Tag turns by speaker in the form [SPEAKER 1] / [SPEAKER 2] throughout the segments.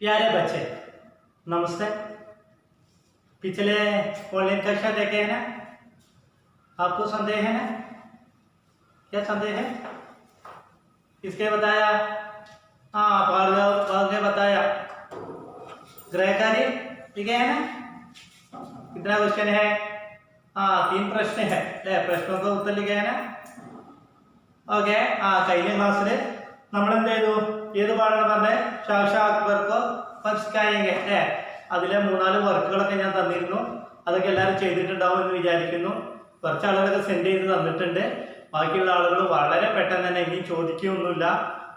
[SPEAKER 1] प्यारे बच्चे नमस्ते। पिछले ऑनलाइन कक्षा देखे हैं ना? आपको संदेह है ना? क्या संदेह है? किसके बताया? हाँ, भार्गव बताया। ग्रहकारी ठीक है ना? कितना क्वेश्चन है? हाँ, 3 प्रश्न है। प्रश्नों का उत्तर लिखे है ना? ओके। കഴിഞ്ഞ ക്ലാസ്സിൽ നമ്മൾ എന്ത് ചെയ്തു? ഏത് പാഠമാണ് പറഞ്ഞത്? ഷാ അക്ബർക്കോ ഫസ്കായെങ്കിൽ അതിലെ 3-4 വർക്കുകളൊക്കെ ഞാൻ തന്നിരുന്നു. അതൊക്കെ എല്ലാവരും ചെയ്തിട്ടുണ്ടാവും എന്ന് വിചാരിക്കുന്നു. കുറച്ച് ആളുകളൊക്കെ സെൻഡ് ചെയ്ത് തന്നിട്ടുണ്ട്. ബാക്കിയുള്ള ആളുകൾ വളരെ പെട്ടെന്ന് തന്നെ, ഇനി ചോദിക്കുകയൊന്നുമില്ല,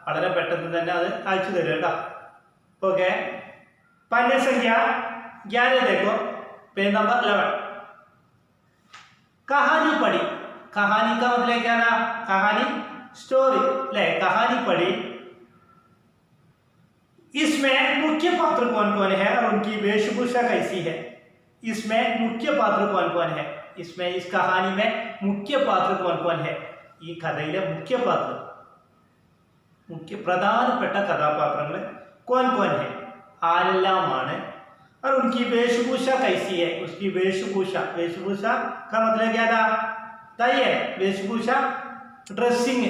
[SPEAKER 1] വളരെ പെട്ടെന്ന് തന്നെ അത് അയച്ചു തരും കേട്ടോ. ओके। पन्ने संख्या 11 देखो, पेज नंबर 11। कहानी पढ़ी। कहानी का मतलब क्या था? कहानी स्टोरी ले कहानी पढ़ी। इसमें मुख्य पात्र कौन कौन है और उनकी वेशभूषा कैसी है? इसमें मुख्य पात्र कौन कौन है? इसमें इस कहानी में मुख्य पात्र कौन कौन है? ഈ കഥയിലെ മുഖ്യ പാത്രം, മുഖ്യ പ്രധാനപ്പെട്ട കഥാപാത്രങ്ങൾ कौन कौन है? आरेल्लामाने। और उनकी वेशभूषा कैसी है? उसकी वेशभूषा, वेशभूषा का मतलब क्या था? बताइए। वेशभूषा ഡ്രസ്സിങ്,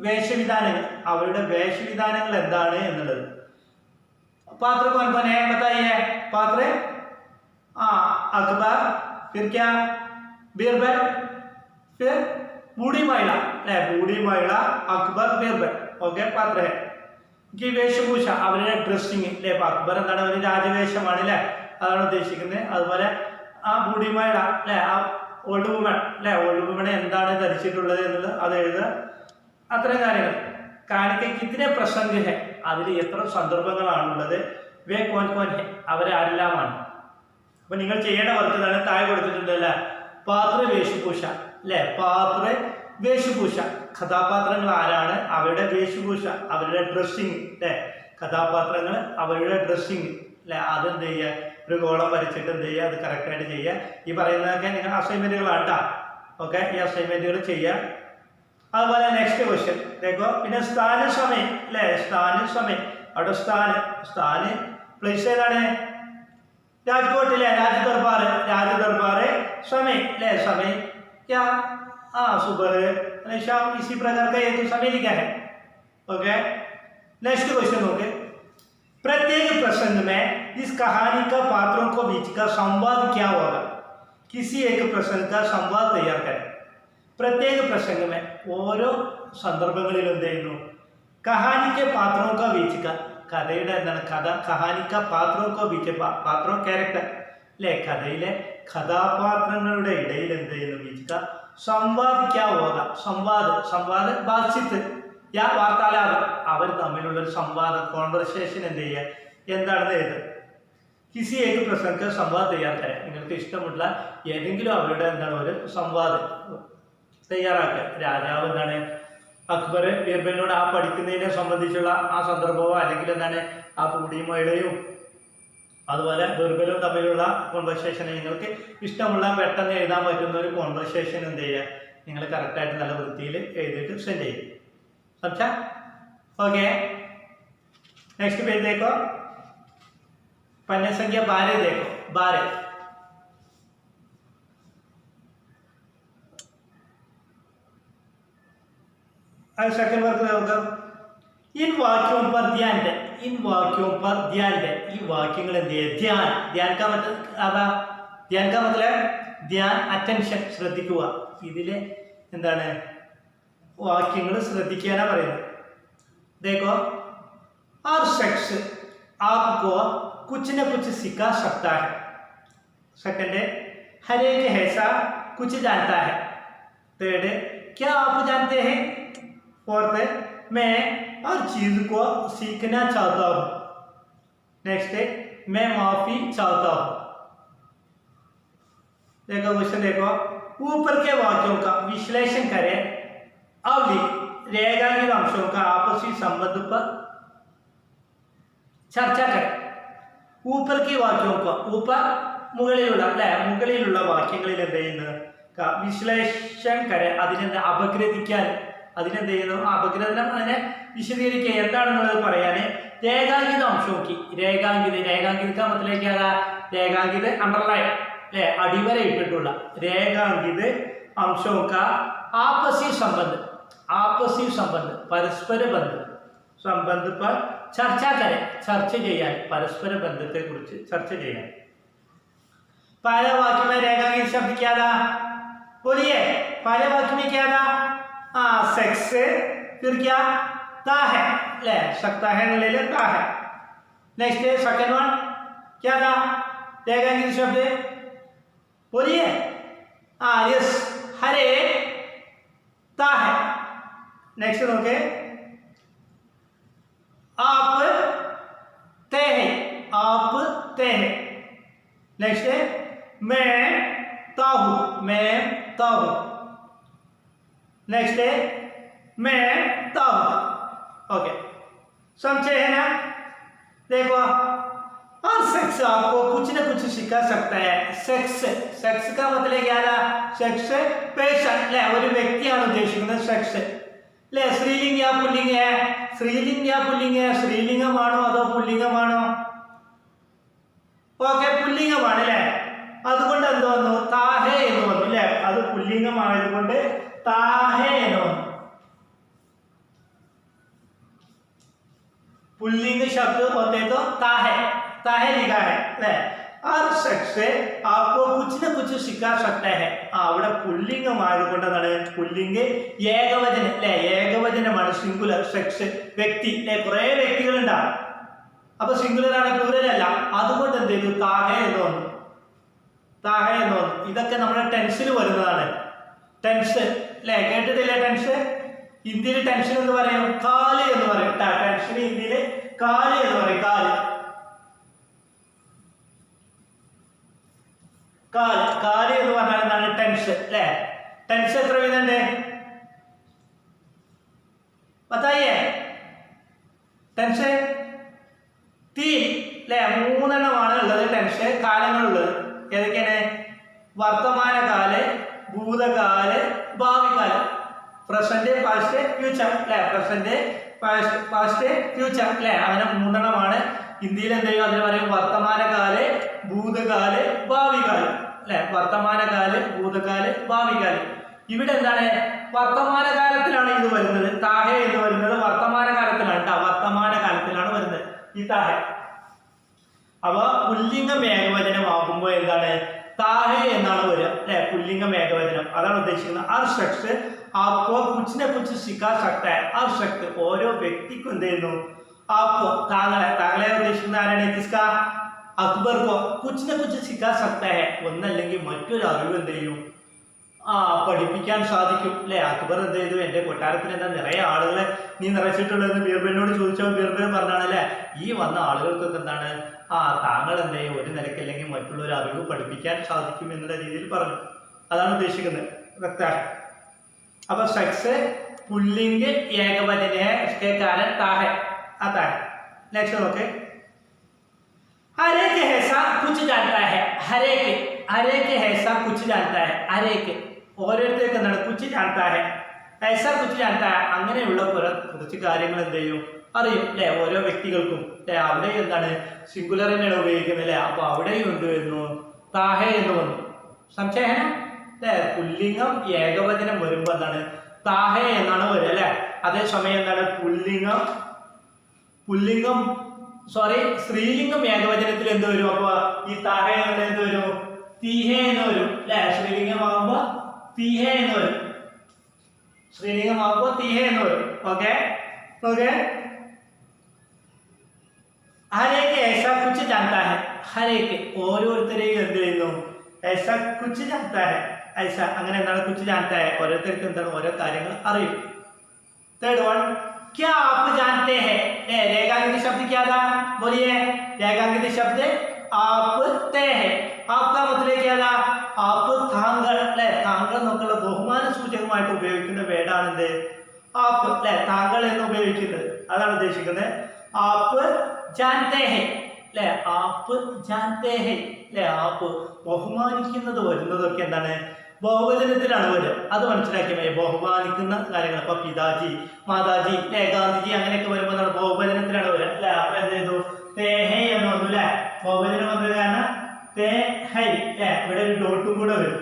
[SPEAKER 1] വേഷവിധാനങ്ങൾ, അവരുടെ വേഷവിധാനങ്ങൾ എന്താണ് എന്നുള്ളത്. पात्र कौन कौन है बताइए? पात्र अकबर, फिर क्या? बीरबल, फिर बूढ़ी महिला, बूढ़ी महिला, अकबर, बीरबल। ओके, पात्र है की വേഷഭൂഷ, അവരുടെ ഡ്രസ്സിങ് അല്ലേ. അക്ബർ എന്താണ്? ഒരു രാജവേഷമാണ് അല്ലേ, അതാണ് ഉദ്ദേശിക്കുന്നത്. അതുപോലെ ആ ബൂഢി മഹിള അല്ലേ, ആ ഓൾഡ് വുമൺ അല്ലേ, ഓൾഡ് വുമൺ എന്താണ് ധരിച്ചിട്ടുള്ളത് എന്നുള്ളത് അത് എഴുതുക. അത്തരം കാര്യങ്ങൾ കാണിക്ക കിത്തിനെ പ്രസംഗ ഹെ, അതിൽ എത്ര സന്ദർഭങ്ങളാണുള്ളത്. വേ കോൻ കോൻ ഹെ, അവരാരെല്ലാമാണ്. അപ്പൊ നിങ്ങൾ ചെയ്യേണ്ട വർക്ക് തന്നെ താഴെ കൊടുത്തിട്ടുണ്ട് അല്ലേ. പാത്ര വേഷഭൂഷ അല്ലേ, പാത്ര വേഷഭൂഷ, കഥാപാത്രങ്ങൾ ആരാണ്, അവരുടെ വേഷഭൂഷ, അവരുടെ ഡ്രസ്സിങ് അല്ലേ. കഥാപാത്രങ്ങൾ അവരുടെ ഡ്രസ്സിങ് അല്ലെ, അതെന്ത് ചെയ്യുക? ഒരു ഗോളം വരച്ചിട്ട് എന്ത് ചെയ്യുക? അത് കറക്റ്റായിട്ട് ചെയ്യുക. ഈ പറയുന്നതൊക്കെ നിങ്ങൾ അസൈൻമെന്റുകളാണ് കേട്ടോ. ഓക്കെ, ഈ അസൈൻമെന്റുകൾ ചെയ്യുക. അതുപോലെ നെക്സ്റ്റ് ക്വസ്റ്റ്യൻ देखो, പിന്നെ സ്ഥാന സമയം അല്ലേ, സ്ഥാന സമയം. അവിടെ സ്ഥാന പ്ലേസ് ഏതാണ്? രാജ്കോട്ടിലെ രാജദർബാർ, രാജദർബാർ. സമയം അല്ലേ, സമയം क्या? सुबह शाम, इसी प्रकार का एक समय लिखा है. Okay, next question okay. प्रत्येक प्रसंग में इस कहानी का पात्रों को बीच का संवाद क्या होगा? किसी एक प्रसंग का संवाद तैयार करें. प्रत्येक प्रसंग में ഓരോ സന്ദർഭങ്ങളിൽ എന്ത് ചെയ്യുന്നു? കഹാനിക്ക് പാത്രവും का बीच का, കഥയുടെ എന്താണ്? കഥ കഹാനിക്ക പാത്രവും का बीच, പാത്രം ക്യാരക്ടർ അല്ലേ, കഥയിലെ കഥാപാത്രങ്ങളുടെ ഇടയിൽ എന്ത് ചെയ്യുന്നു? बीच का संवाद क्या होगा? संवाद बातचीत या वार्तालाप, അവർ തമ്മിലുള്ള ഒരു സംവാദം, കോൺവെർസേഷൻ എന്ത് ചെയ്യുക? എന്താണെന്ന് എഴുതുക. കിസി ഏക പ്രസംഗ സംവാദ് തയ്യാർ ചെയ്യാൻ, നിങ്ങൾക്ക് ഇഷ്ടമുള്ള ഏതെങ്കിലും അവരുടെ എന്താണ് ഒരു സംവാദം തയ്യാറാക്കുക. രാജാവ് എന്താണ്? അക്ബർ ബീർബലിനോട് ആ പഠിക്കുന്നതിനെ സംബന്ധിച്ചുള്ള ആ സന്ദർഭമോ, അല്ലെങ്കിൽ എന്താണ് ആ ബൂഢിമഹിളയും അതുപോലെ ബീർബലും തമ്മിലുള്ള കോൺവെർസേഷൻ, നിങ്ങൾക്ക് ഇഷ്ടമുള്ള പെട്ടെന്ന് എഴുതാൻ പറ്റുന്ന ഒരു കോൺവെർസേഷൻ എന്ത് ചെയ്യുക? നിങ്ങൾ കറക്റ്റായിട്ട് നല്ല വൃത്തിയിൽ എഴുതിയിട്ട് സെൻഡ് ചെയ്യും. समझा? ओके, नेक्स्ट पेज देखो, पन्ने संख्या 12 देखो, 12। सेकंड वर्क होगा, इन वाक्यों पर ध्यान दे, इन वाक्यों पर ध्यान दे. ഈ വാക്യങ്ങൾ എന്ത് ചെയ്യുക? ധ്യാൻ, ധ്യാൻ का मतलब आवा, ध्यान का मतलब ध्यान, अटेंशन, ശ്രദ്ധിക്കുക. ഇതിലെ എന്താണ്? വാക്യങ്ങൾ ശ്രദ്ധിക്കാനാ പറയുന്നത്. देखो, हर शख्स आपको कुछ न कुछ सिखा सकता है. सेकंड, हर एक ऐसा कुछ जानता है. थर्ड, क्या आप जानते हैं? फोर्थ, मैं हर चीज को सीखना चाहता हूँ. नेक्स्ट, मैं माफी चाहता हूँ. देखो क्वेश्चन देखो, ऊपर के वाक्यों का विश्लेषण करें. अब रेखांकित अंशों का आपसी संबंध पर चर्चा करें. ऊपर के वाक्यों का, ऊपर മുകളിലുള്ള അല്ലെ, മുകളിലുള്ള വാക്യങ്ങളിൽ എന്ത് ചെയ്യുന്നത്? വിശ്ലേഷണം കരെ, അതിനെ അപഗ്രഥിക്കാൻ അതിനെന്ത് ചെയ്യുന്നു? ഭഗീരഥൻ അതിനെ വിശദീകരിക്കുക എന്താണെന്നുള്ളത് പറയാന് രേഖാങ്കിത अंशों की രേഖാങ്കിത മതത്തിലേക്കാണ് രേഖാങ്കിത അണ്ടർലൈൻ അല്ലെ അടിവര ഇട്ടിട്ടുള്ള രേഖാങ്കിത अंशों का आपसी संबंध परस्पर संबंध पर ചർച്ച ചെയ്യാൻ പരസ്പര ബന്ധത്തെ കുറിച്ച് ചർച്ച ചെയ്യാൻ पहले वाक्य में रेखांकित शब्द क्या था? बोलिए, पहले वाक्य में क्या था? सेक्स, फिर क्या ता है, ले सकता है ले लेता है। नेक्स्ट सेकंड वन क्या था? रेखांकित शब्द बोलिए, यस हरे ता है। नेक्स्ट ओके, आप ते हैं। नेक्स्ट है मैं ता हूं। नेक्स्ट है मैं ता हूं। ओके, समझे है ना? देखो, और सेक्स आपको कुछ न कुछ सिखा सकता है। सेक्स का मतलब क्या था? सेक्स पेशन ले ഒരു വ്യക്തിയാണ് ഉദ്ദേശിക്കുന്നത് സെക്സ് ले स्त्रीलिंग या पुल्लिंग है? സ്ത്രീലിംഗമാണോ അതോ പുല്ലിംഗമാണോ? ഓക്കെ, പുല്ലിംഗമാണ് അല്ലേ. അതുകൊണ്ട് എന്ത് വന്നു? താഹേ എന്ന് വന്നു അല്ലേ. അത് പുല്ലിംഗമായതുകൊണ്ട് താഹേ എന്ന് വന്നു. पुल्लिंग शब्द होते तो ताहे लिखा है अല്ലേ. और सेक्स आपको कुछ न कुछ सिखा सकता है. അവിടെ പുല്ലിംഗമായതുകൊണ്ട് എന്താണ്? പുല്ലിംഗ് ഏകവചനം അല്ലേ. ഏകവചനമാണ്, സിംഗുലർ. സെക്സ് വ്യക്തി അല്ലേ. കുറെ വ്യക്തികളുണ്ടാവും, അപ്പൊ സിംഗുലർ ആണ്, പ്ലൂറൽ അല്ല. അതുകൊണ്ട് എന്ത് ചെയ്തു? താഹേ എന്ന് വന്നു. ഇതൊക്കെ നമ്മുടെ ടെൻസിൽ വരുന്നതാണ്. ടെൻസ് അല്ലേ, കേട്ടിട്ടില്ലേ? ടെൻസ് ഹിന്ദിയിൽ ടെൻഷൻ എന്ന് പറയും കാല് എന്ന് പറയും. ടെൻഷൻ ഹിന്ദിയിൽ കാല് എന്ന് പറയും. കാല് എന്ന് പറഞ്ഞാൽ എന്താണ്? ടെൻസ് അല്ലേ. ടെൻസ് എത്ര വീതമുണ്ട്? बताइए. ടെൻസ് തീൻ അല്ലെ, 3 എണ്ണമാണ് ഉള്ളത് ടെൻസ് കാലങ്ങളുള്ളത്. ഏതൊക്കെയാണ്? വർത്തമാനകാല്, ഭൂതകാല്, ഭാവികാല്. പ്രസന്റ്, പാസ്റ്റ്, ഫ്യൂച്ചർ അല്ലെ. പ്രസന്റ്, പാസ്റ്റ്, ഫ്യൂച്ചർ അല്ലെ. അങ്ങനെ 3 എണ്ണമാണ്. ഹിന്ദിയിൽ എന്ത് ചെയ്യും? അതിന് പറയും വർത്തമാനകാല്, ഭൂതകാല്, ഭാവികാല് അല്ലെ. വർത്തമാനകാല്, ഭൂതകാല്, ഭാവികാല്. ഇവിടെ എന്താണ്? വർത്തമാനകാലത്തിലാണ് ഇത് വരുന്നത്. താഹേ എന്ന് വരുന്നത് വർത്തമാനകാലത്തിലാണ്. വർത്തമാനകാലത്തിലാണ് വരുന്നത് ഈ താഹേ. അപ്പൊ പുല്ലിംഗം ഏകവചനമാകുമ്പോൾ എന്താണ്? താഹേ എന്നാണ് വരിക അല്ലെ. പുല്ലിംഗം ഏകവചനം അതാണ് ഉദ്ദേശിക്കുന്നത്. ഹർ ശഖ്സ് ആപ്കോ കുച്ച് ന കുച്ച് സിഖാ സക്താ ഹൈ. ഹർ ശഖ്സ് ഓരോ വ്യക്തിക്കും എന്ത് ചെയ്യുന്നു? ആപ്കോ താങ്കളെ ഉദ്ദേശിക്കുന്ന ആരാണ്? ജിസ്കാ അക്ബർക്കോ കുച്ച് ന കുച്ച് സിഖാ സക്താ ഹൈ. ഒന്നല്ലെങ്കിൽ മറ്റൊരു അറിവ് എന്ത് ചെയ്യും? പഠിപ്പിക്കാൻ സാധിക്കും അല്ലെ. അക്ബർ എന്ത് ചെയ്തു? എന്റെ കൊട്ടാരത്തിൽ എന്താ നിറയെ ആളുകളെ നീ നിറച്ചിട്ടുള്ളത് ബീർബലിനോട് ചോദിച്ചപ്പോൾ ബീർബൽ പറഞ്ഞാണ് അല്ലെ, ഈ വന്ന ആളുകൾക്കൊക്കെ എന്താണ് താങ്കൾ എന്ത് ചെയ്യും? ഒരു നിലയ്ക്ക് അല്ലെങ്കിൽ മറ്റുള്ള ഒരു അറിവ് പഠിപ്പിക്കാൻ സാധിക്കും എന്നുള്ള രീതിയിൽ പറഞ്ഞു. അതാണ് ഉദ്ദേശിക്കുന്നത്. വ്യക്തമാണ്. അപ്പൊ സെക്സ് പുല്ലിംഗ് ഏകവചന इसके कारण ताहे आता है. नेक्स्ट ओके, हर एक ऐसा कुछ जानता है. हर एक ऐसा कुछ जानता है. हर एक ഓരോരുത്തർക്ക് എന്താണ്? കുച്ച് ജാൻതാ ഹെ, ഐസാ കുച്ച് ജാൻതാ ഹെ. അങ്ങനെയുള്ള കുറച്ച് കാര്യങ്ങൾ എന്ത് ചെയ്യും? അറിയും അല്ലെ. ഓരോ വ്യക്തികൾക്കും അല്ലെ. അവിടെ എന്താണ്? സിംഗുലറിനാണ് ഉപയോഗിക്കുന്നത് അല്ലെ. അപ്പൊ അവിടെയും എന്ത് വരുന്നു? താഹേ എന്ന് വന്നു. സംശയം അല്ലെ. പുല്ലിംഗം ഏകവചനം വരുമ്പോ എന്താണ്? താഹേ എന്നാണ് വരിക അല്ലെ. അതേസമയം എന്താണ്? സ്ത്രീലിംഗം ഏകവചനത്തിൽ എന്ത് വരും? അപ്പൊ ഈ താഹേ എന്നുള്ളത് എന്ത് വരും? തീഹേ എന്ന് വരും അല്ലെ. സ്ത്രീലിംഗമാകുമ്പോ തീഹേ എന്ന് വരും. സ്ത്രീലിംഗമാകുമ്പോ തീഹേ എന്ന് വരും. ഓക്കെ. ഹരേക്ക് ऐसा कुछ जानता है. ഹരേക്ക് ഓരോരുത്തരെയും എന്ത് ചെയ്യുന്നു? ऐसा कुछ जानता है. ऐसा അങ്ങനെ എന്താണ്? കുച്ച് जानता है. ഓരോരുത്തർക്ക് എന്താണ്? ഓരോ കാര്യങ്ങൾ അറിയും. थर्ड वन, क्या आप जानते हैं? रेखांकित शब्द क्या था? बोलिए. रेखांकित शब्द आप ते है. आपका मतलब क्या था? आप താങ്കൾ അല്ലെ. താങ്കൾ എന്നൊക്കെയുള്ള ബഹുമാന സൂചകമായിട്ട് ഉപയോഗിക്കുന്ന വേർഡാണ് എന്ത്? ആപ്പ് അല്ലെ. താങ്കൾ എന്ന് ഉപയോഗിക്കുന്നത് അതാണ് ഉദ്ദേശിക്കുന്നത്. ആപ്പ് ജാൻതേ ഹെ അല്ലെ. ആപ്പ് ജാൻതേ ഹെ അല്ലെ. ആപ്പ് ബഹുമാനിക്കുന്നത് വരുന്നതൊക്കെ എന്താണ്? ബഹുവചനത്തിലാണ് വരിക. അത് മനസ്സിലാക്കിയാൽ മതി. ബഹുമാനിക്കുന്ന കാര്യങ്ങൾ ഇപ്പൊ പിതാജി, മാതാജി, ഗാന്ധിജി അങ്ങനെയൊക്കെ വരുമ്പോൾ നമ്മൾ ബഹുവചനത്തിലാണ് വരിക അല്ലെ. അപ്പൊ എന്ത് ചെയ്തു? തേഹൈ എന്ന് വന്നു അല്ലെ. ബഹുവചനം വന്നത് കാരണം തേഹൈ അല്ലെ. ഇവിടെ ഒരു ഡോട്ടും കൂടെ വരും.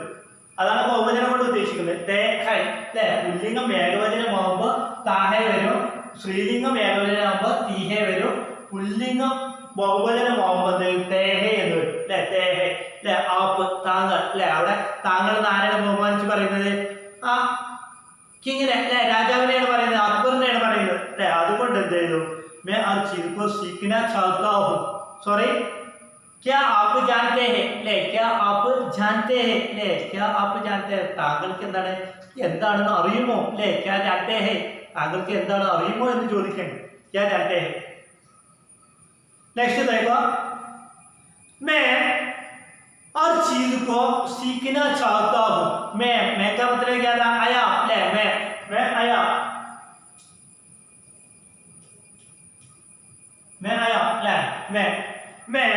[SPEAKER 1] അതാണ് ബഹുവചനം കൊണ്ട് ഉദ്ദേശിക്കുന്നത്. തേഹൈ അല്ലെ. പുല്ലിംഗം ഏകവചനമാകുമ്പോ താഹെ വരും, സ്ത്രീലിംഗം ഏകവചനമാകുമ്പോ തീഹെ വരും, പുല്ലിംഗം ബഹുവചനമാകുമ്പോ തേഹെ എന്ന് വരും അല്ലെ. തേഹെ അല്ലെ. ആപ്പ് താങ്കൾ അല്ലെ. അവിടെ താങ്കൾ ആരാണ് ബഹുമാനിച്ച് പറയുന്നത്? ആ കിങ്ങിനെ അല്ലെ, രാജാവിനെയാണ് പറയുന്നത്, അക്ബറിനെയാണ് പറയുന്നത് അല്ലെ. അതുകൊണ്ട് എന്ത് ചെയ്തു? मैं हर चीज को सीखना चाहता हूँ. सॉरी, क्या आप जानते हैं ले? क्या आप जानते हैं ले? क्या आप जानते हैं? താങ്കൾക്ക് എന്താണ് എന്താണെന്ന് അറിയുമോ ले? क्या जानते हैं? താങ്കൾക്ക് എന്താണ് അറിയുമോ എന്ന് ചോദിക്കണം. क्या जानते हैं? नेक्स्ट देखो, मैं हर चीज को सीखना चाहता हूँ. मैं का मतलब क्या था? आया ले. मैं आया, मैं आया ले. मैं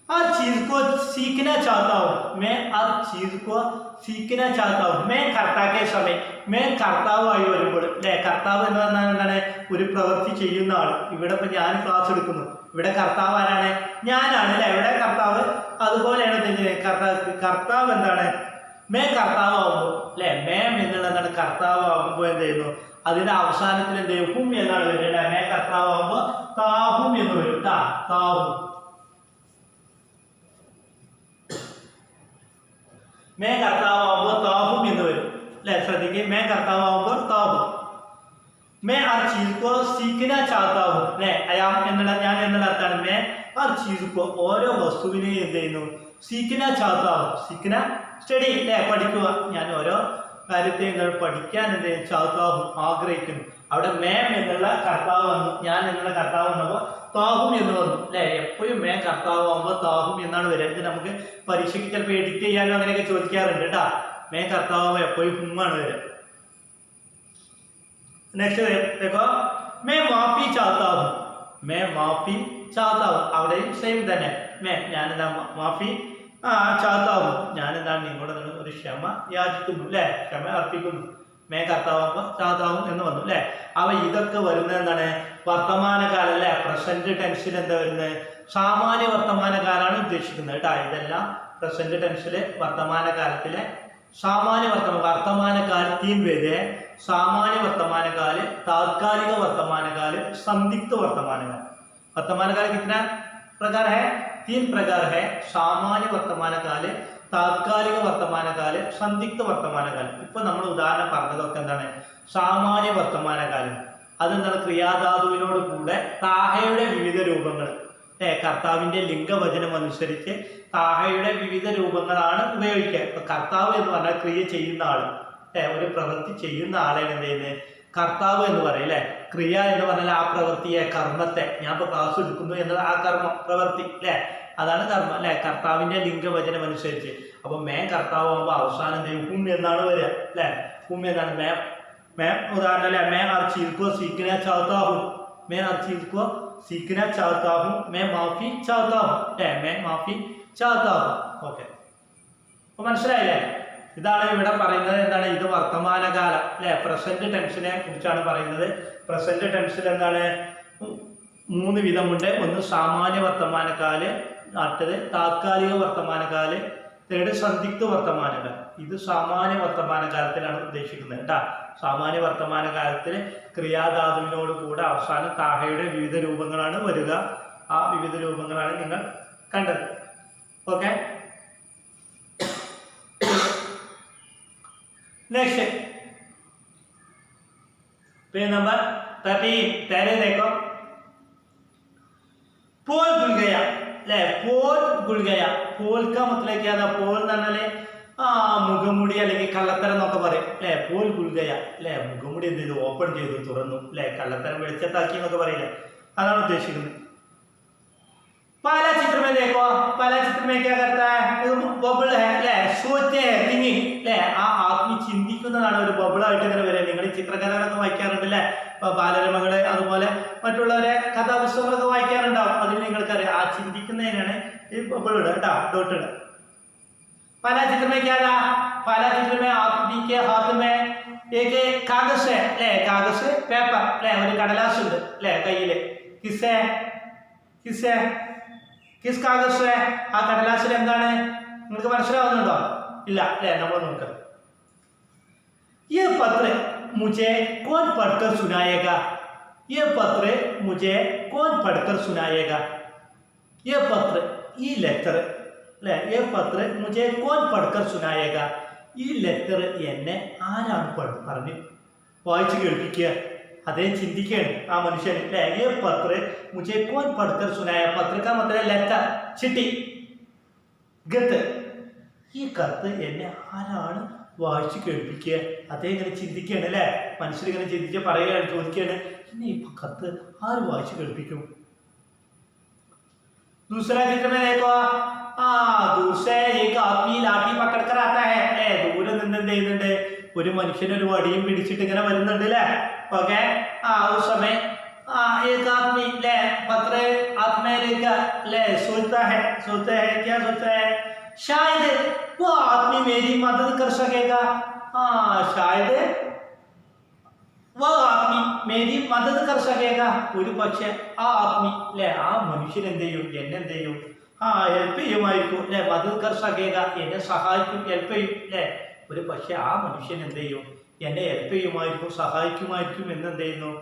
[SPEAKER 1] हर चीज को सीखना चाहता हूँ. मैं हर चीज को सीखना चाहता हूँ. मैं कर्ता के समय, मैं കർത്താവായി വരുമ്പോൾ അല്ലെ. കർത്താവ് എന്ന് പറഞ്ഞാൽ എന്താണ്? ഒരു പ്രവൃത്തി ചെയ്യുന്ന ആൾ. ഇവിടെ ഇപ്പൊ ഞാൻ ക്ലാസ് എടുക്കുന്നു, ഇവിടെ കർത്താവ് ആരാണ്? ഞാനാണ് അല്ലെ. ഇവിടെ കർത്താവ്. അതുപോലെയാണ് കർത്താവ് എന്താണ്? മേ കർത്താവുമ്പോൾ അല്ലെ. മേം എന്നുള്ള എന്താണ്? കർത്താവുമ്പോൾ എന്ത് ചെയ്യുന്നു? അതിന്റെ അവസാനത്തിൽ എന്ത് ചെയ്യും? ഹും എന്നാണ് വരുന്നത്. മേ കർത്താവുമ്പോൾ താഹും എന്ന് വരും. താഹും. മേ കർത്താവുമ്പോൾ താഹും എന്ന് വരും അല്ലെ. ശ്രദ്ധിക്കുക, മേ കർത്താവുമ്പോൾ താഹും. मैं हर चीज को सीखना चाहता हूँ അല്ലെ. അയാം എന്നുള്ള ഞാൻ എന്നുള്ള അർത്ഥമാണ്. मैं हर चीज को ഓരോ വസ്തുവിനെയും എന്ത് ചെയ്യുന്നു? सीखना चाहता हूँ. सीखना സ്റ്റഡി അല്ലെ, പഠിക്കുക. ഞാൻ ഓരോ കാര്യത്തെ പഠിക്കാൻ എന്ത് ചെയ്യും? चाहता हूँ, ആഗ്രഹിക്കുന്നു. അവിടെ മേം എന്നുള്ള കർത്താവ് വന്നു, ഞാൻ എന്നുള്ള കർത്താവ് വന്നപ്പോൾ താഹും എന്ന് വന്നു അല്ലെ. എപ്പോഴും മേ കർത്താവ് ആകുമ്പോൾ താഹും എന്നാണ് വരിക. ഇത് നമുക്ക് പരീക്ഷയ്ക്ക് ചിലപ്പോൾ എഡിറ്റ് ചെയ്യാനോ അങ്ങനെയൊക്കെ ചോദിക്കാറുണ്ട് കേട്ടാ. മേ കർത്താവ് എപ്പോഴും ഹുമാണ് വരിക. नेक्स्ट देखो, मैं माफी चाहता हूँ. मैं माफी चाहता हूँ. അവിടെ സെയിം തന്നെ. ഞാൻ എന്താ? മാഫി चाहता हूँ. ഞാൻ എന്താണ്? നിങ്ങളോട് ഒരു ക്ഷമ യാചിക്കുന്നു അല്ലെ. ക്ഷമ അർപ്പിക്കുന്നു. മേ കർത്താവുമ്പോൾ ചാത്താവും എന്ന് വന്നു അല്ലെ. അവ ഇതൊക്കെ വരുന്നത് എന്താണ്? വർത്തമാനകാലം അല്ലെ. പ്രസന്റ് ടെൻസിൽ എന്താ വരുന്നത്? സാമാന്യ വർത്തമാനകാലാണ് ഉദ്ദേശിക്കുന്നത് കേട്ടാ. ഇതെല്ലാം പ്രസന്റ് ടെൻസിലെ വർത്തമാനകാലത്തിലെ सामान्य वर्तमान काल 3 भेद है. सामान्य वर्तमान काल, तात्कालिक वर्तमान काल, संदिग्ध वर्तमान काल. वर्तमान काल कितना प्रकार है? 3 प्रकार है. सामान्य वर्तमान काल, താത്കാലിക വർത്തമാനകാലം, സന്ദിഗ്ധ വർത്തമാനകാലം. ഇപ്പൊ നമ്മൾ ഉദാഹരണം പറഞ്ഞതൊക്കെ എന്താണ്? സാമാന്യ വർത്തമാനകാലം. അതെന്താണ്? ക്രിയാധാതുവിനോട് കൂടെ താഹയുടെ വിവിധ രൂപങ്ങൾ കർത്താവിന്റെ ലിംഗവചനം അനുസരിച്ച് താഹയുടെ വിവിധ രൂപങ്ങളാണ് ഉപയോഗിക്കുക. ഇപ്പൊ കർത്താവ് എന്ന് പറഞ്ഞാൽ ക്രിയ ചെയ്യുന്ന ആള് ഒരു പ്രവൃത്തി ചെയ്യുന്ന ആളെയാണ് എന്ത് ചെയ്യുന്നത്? കർത്താവ് എന്ന് പറയും അല്ലെ. ക്രിയ എന്ന് പറഞ്ഞാൽ ആ പ്രവൃത്തിയെ, കർമ്മത്തെ, ഞാൻ ഇപ്പൊ ക്ലാസ് എടുക്കുന്നു എന്നുള്ള ആ കർമ്മം, പ്രവൃത്തി അല്ലെ, അതാണ് കർമ്മം അല്ലെ. കർത്താവിന്റെ ലിംഗവചനം അനുസരിച്ച്. അപ്പൊ മേ കർത്താവ് ആകുമ്പോൾ അവസാനം ഹും എന്നാണ് വരിക അല്ലെ. ഹും എന്നാണ്. मैं उदाहरण ले, मैं हर चीज को सीखना चाहता हूँ. मैं हर चीज को सीखना चाहता हूँ. मैं माफी चाहता हूँ. मैं माफी चाहता हूँ. ओके, അപ്പൊ മനസ്സിലായില്ലേ? ഇതാണ് ഇവിടെ പറയുന്നത്. എന്താണ് ഇത്? വർത്തമാനകാലം അല്ലെ. പ്രസന്റ് ടെൻസിനെ കുറിച്ചാണ് പറയുന്നത്. പ്രസന്റ് ടെൻസിൽ എന്താണ്? 3 വിധമുണ്ട്. ഒന്ന് സാമാന്യ വർത്തമാനകാല്, അടുത്തത് താത്കാലിക വർത്തമാനകാല്, തേർഡ് സന്ദിഗ്ധ വർത്തമാനകാലം. ഇത് സാമാന്യ വർത്തമാനകാലത്തിലാണ് ഉദ്ദേശിക്കുന്നത് കേട്ടാ. സാമാന്യ വർത്തമാനകാലത്തിൽ ക്രിയാധാതുവിനോട് കൂടെ അവസാനം താഹയുടെ വിവിധ രൂപങ്ങളാണ് വരിക. ആ വിവിധ രൂപങ്ങളാണ് നിങ്ങൾ കണ്ടത്. ഓക്കെ, नेक्स्ट पेज नंबर 13 देखो. पोल खुल गया ले. पोल खुल गया. पोल का मतलब क्या था? पोल എന്നാല് മുഖമുടി അല്ലെങ്കിൽ കള്ളത്തരം എന്നൊക്കെ പറയും അല്ലെ. പോൽ ഗുൽഗയ അല്ലെ. മുഖമുടി എന്ത് ചെയ്തു? ഓപ്പൺ ചെയ്തു, തുറന്നു അല്ലെ. കള്ളത്തരം വെളിച്ചത്താക്കി എന്നൊക്കെ പറയില്ലേ, അതാണ് ഉദ്ദേശിക്കുന്നത്. पहला चित्र में देखो, पहला चित्र में क्या करता है? बबल है अല്ലെ. सोचते हैं, थिंकिंग അല്ലെ. ആ ആത്മി ചിന്തിക്കുന്നതാണ് ഒരു ബബിളായിട്ട് ഇങ്ങനെ വരിക. നിങ്ങൾ ഈ ചിത്രകഥകളൊക്കെ വായിക്കാറുണ്ട് അല്ലെ. ഇപ്പൊ ബാലരമകള് അതുപോലെ മറ്റുള്ളവരെ കഥാപുസ്തകങ്ങളൊക്കെ വായിക്കാറുണ്ടാവും. അതിൽ നിങ്ങൾക്കറിയാം ആ ചിന്തിക്കുന്നതിനാണ് ഈ ബബിൾ ഇടുക കേട്ടോ, ഡോട്ട് ഇടുക. पहला चित्र में क्या था? पहला चित्र में आदमी के हाथ में एक कागज है ले कागज पेपर ले ഒരു കടലാസ് ഉണ്ട് ले കയ്യില് किससे किससे किस कागज है ആ കടലാസിൽ എന്താണ് നിങ്ങൾക്ക് മനസ്സിലാവുന്നുണ്ടോ ഇല്ല ले നമ്മൾ നോക്കാം ये पत्र मुझे कौन पढ़कर सुनाएगा ये पत्र मुझे कौन पढ़कर सुनाएगा ये पत्र ये लेटर ले ये पत्र मुझे कौन पढ़कर सुनाएगा ഈ ലെറ്റർ എന്നെ ആരാണ് പറഞ്ഞു വായിച്ചു കേൾപ്പിക്കുക അദ്ദേഹം ചിന്തിക്കുകയാണ് ആ മനുഷ്യൻ അല്ലേ ये पत्र मुझे कौन पढ़कर सुनाया पत्र का मतलब लेटर चिट्ठी गत ഈ കത്ത് എന്നെ ആരാണ് വായിച്ചു കേൾപ്പിക്കുക അദ്ദേഹം ഇങ്ങനെ ചിന്തിക്കുകയാണ് അല്ലേ മനുഷ്യരിങ്ങനെ ചിന്തിച്ച് പറയുകയാണ് ചോദിക്കുകയാണ് ഇനി ഇപ്പൊ കത്ത് ആര് വായിച്ചു കേൾപ്പിക്കും दूसरा चित्र में देखो दूर से एक आदमी लाठी पकड़कर आता है अല്ലേ ദൂരെ നിന്ന് എന്ത് ചെയ്യുന്നുണ്ട് ഒരു മനുഷ്യൻ ഒരു വടിയും പിടിച്ചിട്ട് ഇങ്ങനെ വരുന്നുണ്ട് അല്ലേ ഓക്കെ उस समय एक आदमी ले पत्र हाथ में लेकर ले सोचता है क्या सोचता है शायद वो आदमी मेरी मदद कर सकेगा शायद वो आदमी मेरी मदद कर सकेगा ഒരു പക്ഷേ ആ ആത്മി അല്ലേ ആ മനുഷ്യൻ എന്ത് ചെയ്യും എന്നെ എന്ത് ചെയ്യും ഹെൽപ്പ് ചെയ്യുമായിരിക്കും അല്ലേ മദത് കർ സകേഗ എന്നെ സഹായിക്കും ഹെൽപ്പ് ചെയ്യും അല്ലേ ഒരു പക്ഷേ ആ മനുഷ്യൻ എന്ത് ചെയ്യും എന്നെ ഹെൽപ്പ് ചെയ്യുമായിരിക്കും സഹായിക്കുമായിരിക്കും എന്ന് എന്ത് ചെയ്യുന്നു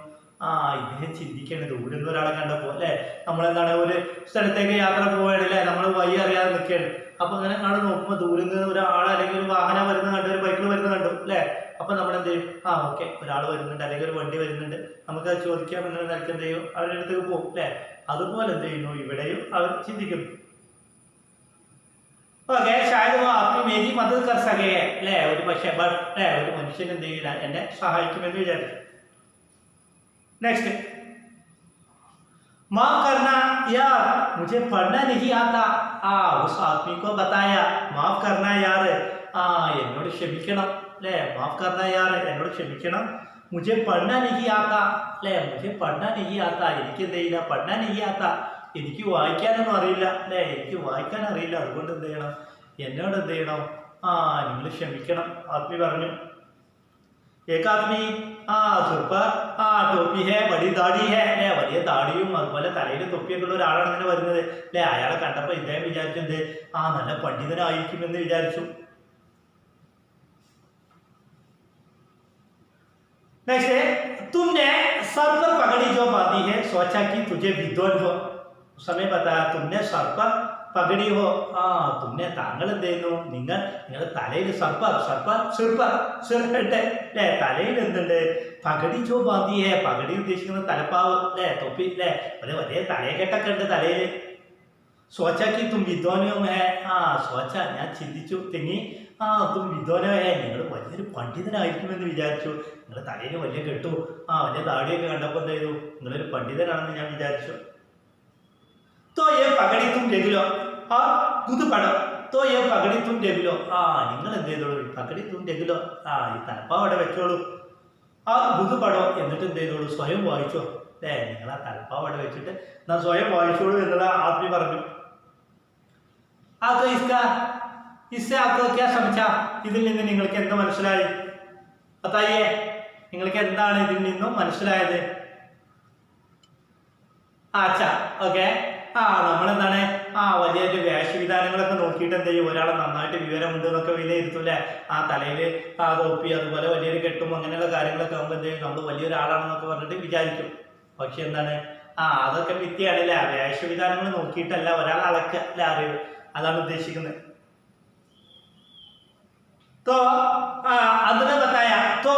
[SPEAKER 1] ഇദ്ദേഹം ചിന്തിക്കേണ്ടത് ദൂരെ നിന്ന് ഒരാളെ കണ്ടപ്പോൾ അല്ലേ നമ്മളെന്താണ് ഒരു സ്ഥലത്തേക്ക് യാത്ര പോവുകയാണ് അല്ലേ നമ്മൾ വഴി അറിയാതെ നിൽക്കുകയാണ് അപ്പോൾ അങ്ങനെ ആൾ നോക്കുമ്പോൾ ദൂരെ നിന്ന് ഒരാൾ അല്ലെങ്കിൽ ഒരു വാഹനം വരുന്ന കണ്ടു ഒരു ബൈക്കിൽ വരുന്ന കണ്ടു അല്ലേ അപ്പോൾ നമ്മൾ എന്ത് ചെയ്യും ഓക്കെ ഒരാൾ വരുന്നുണ്ട് അല്ലെങ്കിൽ ഒരു വണ്ടി വരുന്നുണ്ട് നമുക്ക് അത് ചോദിക്കാം എന്നുള്ള നിലയ്ക്ക് എന്ത് ചെയ്യും അവരുടെ അടുത്തേക്ക് പോകും അല്ലേ അതുപോലെ എന്ത് ചെയ്യുന്നു ഇവിടെയും അവർ ചിന്തിക്കുന്നു ഓക്കെ ഷായത് ആത്മീ മേരി മദത് കർ സകേഗ അല്ലേ ഒരു പക്ഷേ അല്ലേ ഒരു മനുഷ്യൻ എന്ത് ചെയ്യില്ല എന്നെ സഹായിക്കുമെന്ന് വിചാരിച്ചു नेक्स्ट माफ करना यार मुझे पढ़ना नहीं आता उस आदमी को बताया माफ करना यार എന്നോട് ക്ഷമിക്കണം അല്ലേ മാഫ് കർണ യാർ എന്നോട് ക്ഷമിക്കണം മുझे पढ़ना नहीं आता അല്ലേ मुझे पढ़ना नहीं आता എനിക്ക് എന്ത് ചെയ്യില്ല पढ़ना नहीं आता എനിക്ക് വായിക്കാനൊന്നും അറിയില്ല അല്ലേ എനിക്ക് വായിക്കാൻ അറിയില്ല അതുകൊണ്ട് എന്ത് ചെയ്യണം എന്നോട് എന്ത് ചെയ്യണം നിങ്ങൾ ക്ഷമിക്കണം ആത്മി പറഞ്ഞു एक आदमी सिर पर टोपी है बड़ी दाढ़ी है അല്ലേ വലിയ താടിയും അതുപോലെ തലയിൽ തൊപ്പിയൊക്കെ ഉള്ള ഒരാളാണ് ഇങ്ങനെ വരുന്നത് അല്ലേ അയാളെ കണ്ടപ്പോൾ ഇദ്ദേഹം വിചാരിച്ചു എന്ത് നല്ല പണ്ഡിതനായിരിക്കുമെന്ന് വിചാരിച്ചു नेक्स्ट तुमने सर पर पगड़ी जो बांधी है सोचा कि तुझे विद्वान हो उस समय बताया तुमने सर पर പകടി ഹോ തുന്നെ താങ്കൾ എന്ത് ചെയ്യുന്നു നിങ്ങളുടെ തലയിൽ അല്ലേ തലയിൽ എന്തുണ്ട് പകടി ചോ ബാന്തി ഹേ പകടി ഉദ്ദേശിക്കുന്നത് തലപ്പാവ് അല്ലേ തൊപ്പി അല്ലേ വലിയ തലയെക്കെട്ടൊക്കെ ഉണ്ട് തലയിൽ സോച്ചാക്കി തും വിദ്വാനോ ഹേ സോച്ച ഞാൻ ചിന്തിച്ചു തെങ്ങി തും വിദ്വാനോ ഹേ നിങ്ങൾ വലിയൊരു പണ്ഡിതനായിരിക്കുമെന്ന് വിചാരിച്ചു നിങ്ങളുടെ തലയിൽ വലിയ കെട്ടു വലിയ താടിയൊക്കെ കണ്ടപ്പോൾ എന്ത് ചെയ്തു നിങ്ങളൊരു പണ്ഡിതനാണെന്ന് ഞാൻ വിചാരിച്ചു तो ये पगड़ी तुम देख लो खुद पढ़ो तो ये पगड़ी तुम देख लो നിങ്ങൾ എന്ത് ചെയ്തോളൂ പകടി തും देख लो ഈ തലപ്പാവ് അവിടെ വെച്ചോളൂ ബുദ്ധ പടോ എന്നിട്ട് എന്ത് ചെയ്തോളൂ സ്വയം വായിച്ചോ അല്ലേ നിങ്ങൾ ആ തലപ്പാവ് അവിടെ വെച്ചിട്ട് ഞാൻ സ്വയം വായിച്ചോളൂ എന്നുള്ള ആത്മി പറഞ്ഞു इससे आपको क्या समझा ഇതിൽ നിന്ന് നിങ്ങൾക്ക് എന്ത് മനസ്സിലായി बताइए നിങ്ങൾക്ക് എന്താണ് ഇതിൽ നിന്നും മനസ്സിലായത് അച്ഛാ ഓക്കെ നമ്മളെന്താണ് വലിയ വേഷവിധാനങ്ങളൊക്കെ നോക്കിയിട്ട് എന്ത് ചെയ്യും ഒരാളെ നന്നായിട്ട് വിവരമുണ്ട് എന്നൊക്കെ വിലയിരുത്തും അല്ലേ തലയിൽ തൊപ്പി അതുപോലെ വലിയൊരു കെട്ടും അങ്ങനെയുള്ള കാര്യങ്ങളൊക്കെ ആകുമ്പോൾ എന്ത് ചെയ്യും നമ്മൾ വലിയൊരാളാണെന്നൊക്കെ പറഞ്ഞിട്ട് വിചാരിക്കും പക്ഷെ എന്താണ് അതൊക്കെ വിദ്യയാണല്ലേ വേഷവിധാനങ്ങൾ നോക്കിയിട്ടല്ല ഒരാൾ അളക്കുക അല്ലെ അറിവ് അതാണ് ഉദ്ദേശിക്കുന്നത് तो अंदर बताया तो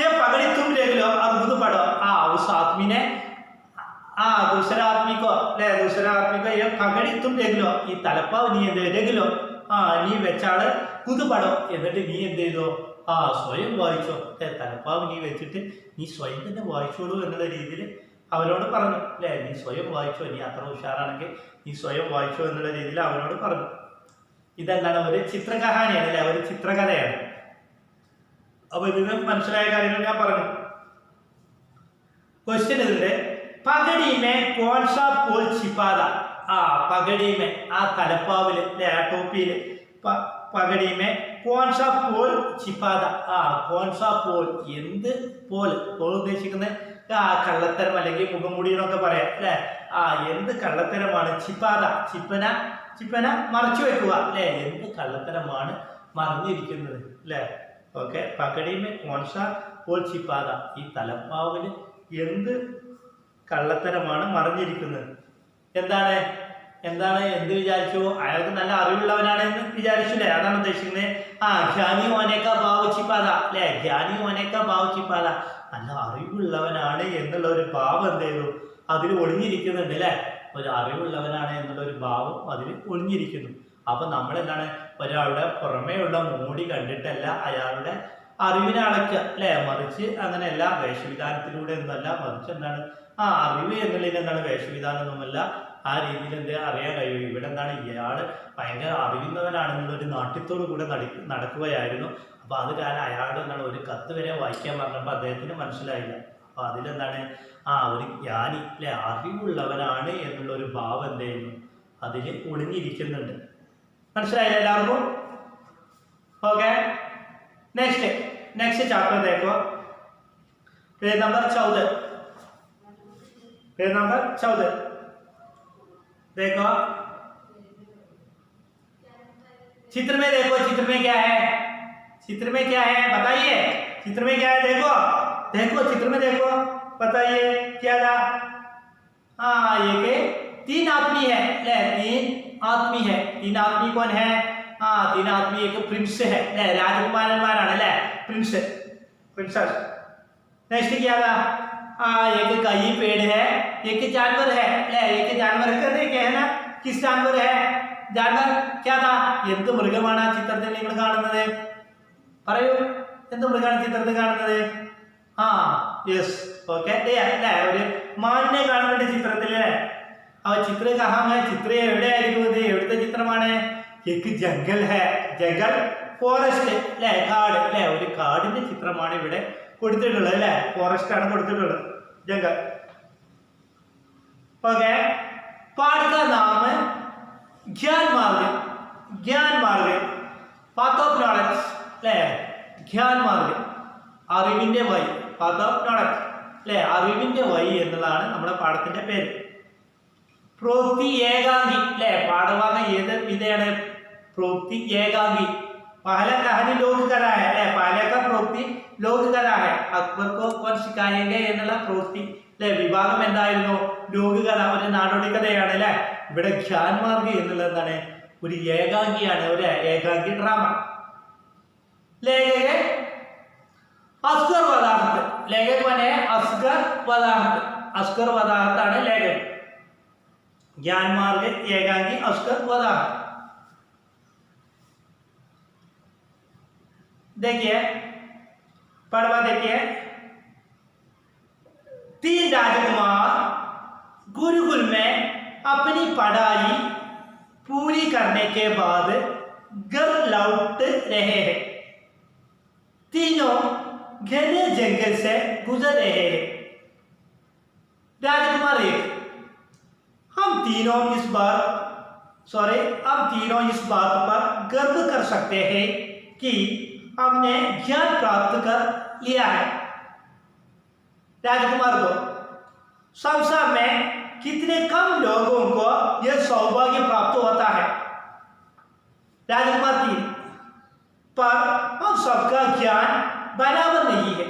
[SPEAKER 1] ये पगड़ी तुम देख लो और खुद पढ़ो उस आदमी ने दूसरा आदमी को ये पगड़ी तुम देख लो ഈ തലപ്പാവ് നീ എന്ത് देख लो നീ വെച്ചാള് खुद पढ़ो എന്നിട്ട് നീ എന്ത് ചെയ്തോ സ്വയം വായിച്ചോ തലപ്പാവ് നീ വെച്ചിട്ട് നീ സ്വയം തന്നെ വായിച്ചോളൂ എന്നുള്ള രീതിയിൽ അവരോട് പറഞ്ഞു അല്ലേ നീ സ്വയം വായിച്ചോ നീ അത്ര ഉഷാറാണെങ്കിൽ നീ സ്വയം വായിച്ചോ എന്നുള്ള രീതിയിൽ അവരോട് പറഞ്ഞു ഇതെന്താണ് ഒരു ചിത്രകഹാനിയാണ് അല്ലെ ഒരു ചിത്രകഥയാണ് അപ്പൊ ഇതിന് മനസ്സിലായ കാര്യങ്ങൾ ഞാൻ പറഞ്ഞു ക്വസ്റ്റ്യൻ ഇതിന്റെ പകടിമേ കോൺസാ പോൽ ചിപ്പാത പകടിമേ തലപ്പാവില് അല്ലെ ടോപ്പിയില് पगड़ी में कौन सा पोल छिपा था कौन सा पोल എന്ത് പോൽ ഉദ്ദേശിക്കുന്നത് കള്ളത്തരം അല്ലെങ്കിൽ മുഖംമൂടി എന്നൊക്കെ പറയാം അല്ലേ എന്ത് കള്ളത്തരമാണ് ചിപ്പാത ചിപ്പന മറച്ചു വെക്കുക അല്ലേ എന്ത് കള്ളത്തരമാണ് മറഞ്ഞിരിക്കുന്നത് അല്ലേ ഓക്കെ പകടി में कौन सा पोल छिपा था ഈ തലപ്പാവിൽ എന്ത് കള്ളത്തരമാണ് മറഞ്ഞിരിക്കുന്നത് എന്താണ് എന്ത് വിചാരിച്ചു അയാൾക്ക് നല്ല അറിവുള്ളവനാണെന്ന് വിചാരിച്ചില്ലേ അതാണ് ഉദ്ദേശിക്കുന്നത് ജ്ഞാനി ഓനേക്ക ഭാവ് ചിപ്പാത അല്ലെ ജ്ഞാനി ഓനേക്ക ഭാവ് ചിപ്പാത നല്ല അറിവുള്ളവനാണ് എന്നുള്ള ഒരു ഭാവം എന്ത് ചെയ്തു അതിൽ ഒളിഞ്ഞിരിക്കുന്നുണ്ട് അല്ലെ ഒരു അറിവുള്ളവനാണ് എന്നുള്ള ഒരു ഭാവം അതിൽ ഒളിഞ്ഞിരിക്കുന്നു അപ്പൊ നമ്മൾ എന്താണ് ഒരാളുടെ പുറമേയുള്ള മൂടി കണ്ടിട്ടല്ല അയാളുടെ അറിവിനെ അളക്കുക അല്ലെ മറിച്ച് അങ്ങനെയല്ല വേഷവിധാനത്തിലൂടെ ഒന്നല്ല മറിച്ച് എന്താണ് അറിവ് എന്നുള്ളതിന് എന്താണ് വേഷവിധാനമൊന്നുമല്ല ആ രീതിയിൽ എന്ത് അറിയാൻ കഴിയും ഇവിടെ എന്താണ് ഇയാള് ഭയങ്കര അറിയുന്നവനാണെന്നുള്ളൊരു നാട്യത്തോടു കൂടെ നടക്കുകയായിരുന്നു അപ്പൊ അത് കാരണം അയാളോട് എന്താണ് ഒരു കത്ത് വരെ വായിക്കാൻ പറഞ്ഞപ്പോൾ അദ്ദേഹത്തിന് മനസ്സിലായില്ല അപ്പൊ അതിലെന്താണ് ഒരു ജ്ഞാനി അല്ലെ അറിവുള്ളവനാണ് എന്നുള്ള ഒരു ഭാവം എന്ത് ചെയ്യുന്നു അതിൽ ഒളിഞ്ഞിരിക്കുന്നുണ്ട് മനസ്സിലായില്ല എല്ലാവർക്കും ഓക്കെ नेक्स्ट चैप्टर देखो पेज नंबर 14 देखो चित्र में देखो चित्र में क्या है बताइए चित्र में क्या है देखो चित्र में देखो बताइए क्या था एक तीन आदमी है तीन आदमी कौन है तीन आदमी एक प्रिंस है राजकुमारന്മാരാണ് അല്ലേ प्रिंसेस नेक्स्ट क्या था एक कई पेड़ है एक जानवर है एक जानवर क्या है ना किस जानवर है जानवर क्या था എന്ത് മൃഗമാണ് ആ ചിത്രത്തിൽ നിങ്ങൾ കാണുന്നത് പറയൂ എന്ത് മൃഗമാണ് ചിത്രത്തിൽ കാണുന്നത് യെസ് ഓക്കെ അല്ലേ ഒരു മാനിനെ കാണുന്നുണ്ട് ചിത്രത്തിൽ ചിത്ര കഹാം ചിത്ര എവിടെയായിരിക്കും ഇത് എവിടുത്തെ ചിത്രമാണ് एक जंगल है जंगल ഫോറസ്റ്റ് അല്ലേ കാട് അല്ലേ ഒരു കാടിന്റെ ചിത്രമാണ് ഇവിടെ കൊടുത്തിട്ടുള്ളത് അല്ലേ ഫോറസ്റ്റ് ആണ് കൊടുത്തിട്ടുള്ളത് ജംഗൽ ഓക്കെ പാഠ का नाम ज्ञान मार्ग पाथ ऑफ नॉलेज അല്ലേ ज्ञान मार्ग അറിവിന്റെ വഴി പാത്ത് ഓഫ് നോളജ് അല്ലേ അറിവിന്റെ വഴി എന്നുള്ളതാണ് നമ്മുടെ പാഠത്തിന്റെ പേര് प्रोक्ति एकांगी ले पाठभाग ഏത് വിധയാണ് प्रोक्ति एकांगी पहला कहानी लोग करा है ले पहले का प्रोक्ति लोग करा है अकबर को कौन सिखाएंगे എന്നുള്ള प्रोक्ति ले വിഭാഗം എന്തായിരുന്നു ലോക കഥ ഒരു നാടോടി കഥയാണ് അല്ലേ ഇവിടെ ജ്ഞാൻ മാർഗ് എന്നുള്ളത് എന്താണ് ഒരു ഏകാംഗിയാണ് ഒരു ഏകാംഗി ഡ്രാമ ലേഖകൻ അസ്ഗർ വദാഹത്ത് ലേഖകനെ അസ്ഗർ വദാഹത്ത് ആണ് ലേഖകൻ ज्ञान मार्ग एकांगी अस्कर वदाहत देखिए पढ़वा देखिए तीन राजकुमार गुरुकुल में अपनी पढ़ाई पूरी करने के बाद घर लौट रहे हैं तीनों घने जंगल से गुजर रहे हैं राजकुमार एक हम तीनों इस बात पर गर्व कर सकते हैं कि हमने ज्ञान प्राप्त कर लिया है राजकुमार को संसार में कितने कम लोगों को यह सौभाग्य प्राप्त होता है राजकुमार 3 पर हम सबका ज्ञान बराबर नहीं है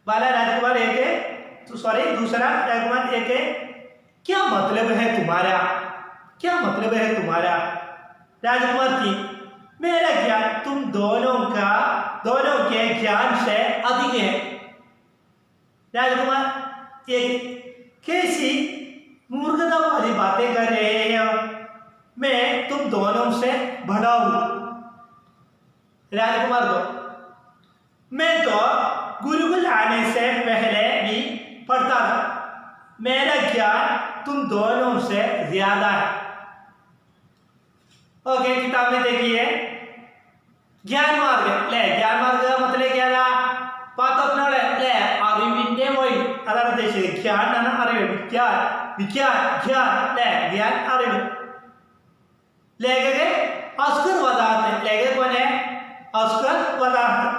[SPEAKER 1] वाला राजकुमार एक है दूसरा राजकुमार एक है क्या मतलब है तुम्हारा राजकुमार 3 मेरा ज्ञान तुम दोनों के ज्ञान से अधिक है राजकुमार एक कैसी मूर्खता वाली बातें कर रहे हो मैं तुम दोनों से बड़ा हूं राजकुमार 2 मैं तो गुरुकुल आने से पहले भी पढ़ता था मेरा ज्ञान तुम दोनों से ज्यादा है ओके किताब में देखिए ज्ञान मार्ग का मतलब क्या था पाथ ऑफ नॉलेज ले അറിവിന്റെ വഴി അതാണ് ഉദ്ദേശിച്ചത് ജ്ഞാൻ ആണ് അറിവ് വിജ്ഞാൻ ले ज्ञान അറിവ് ലേഖകൻ अस्कर वदाहत लेगे कौन है? अस्कर वदाहत।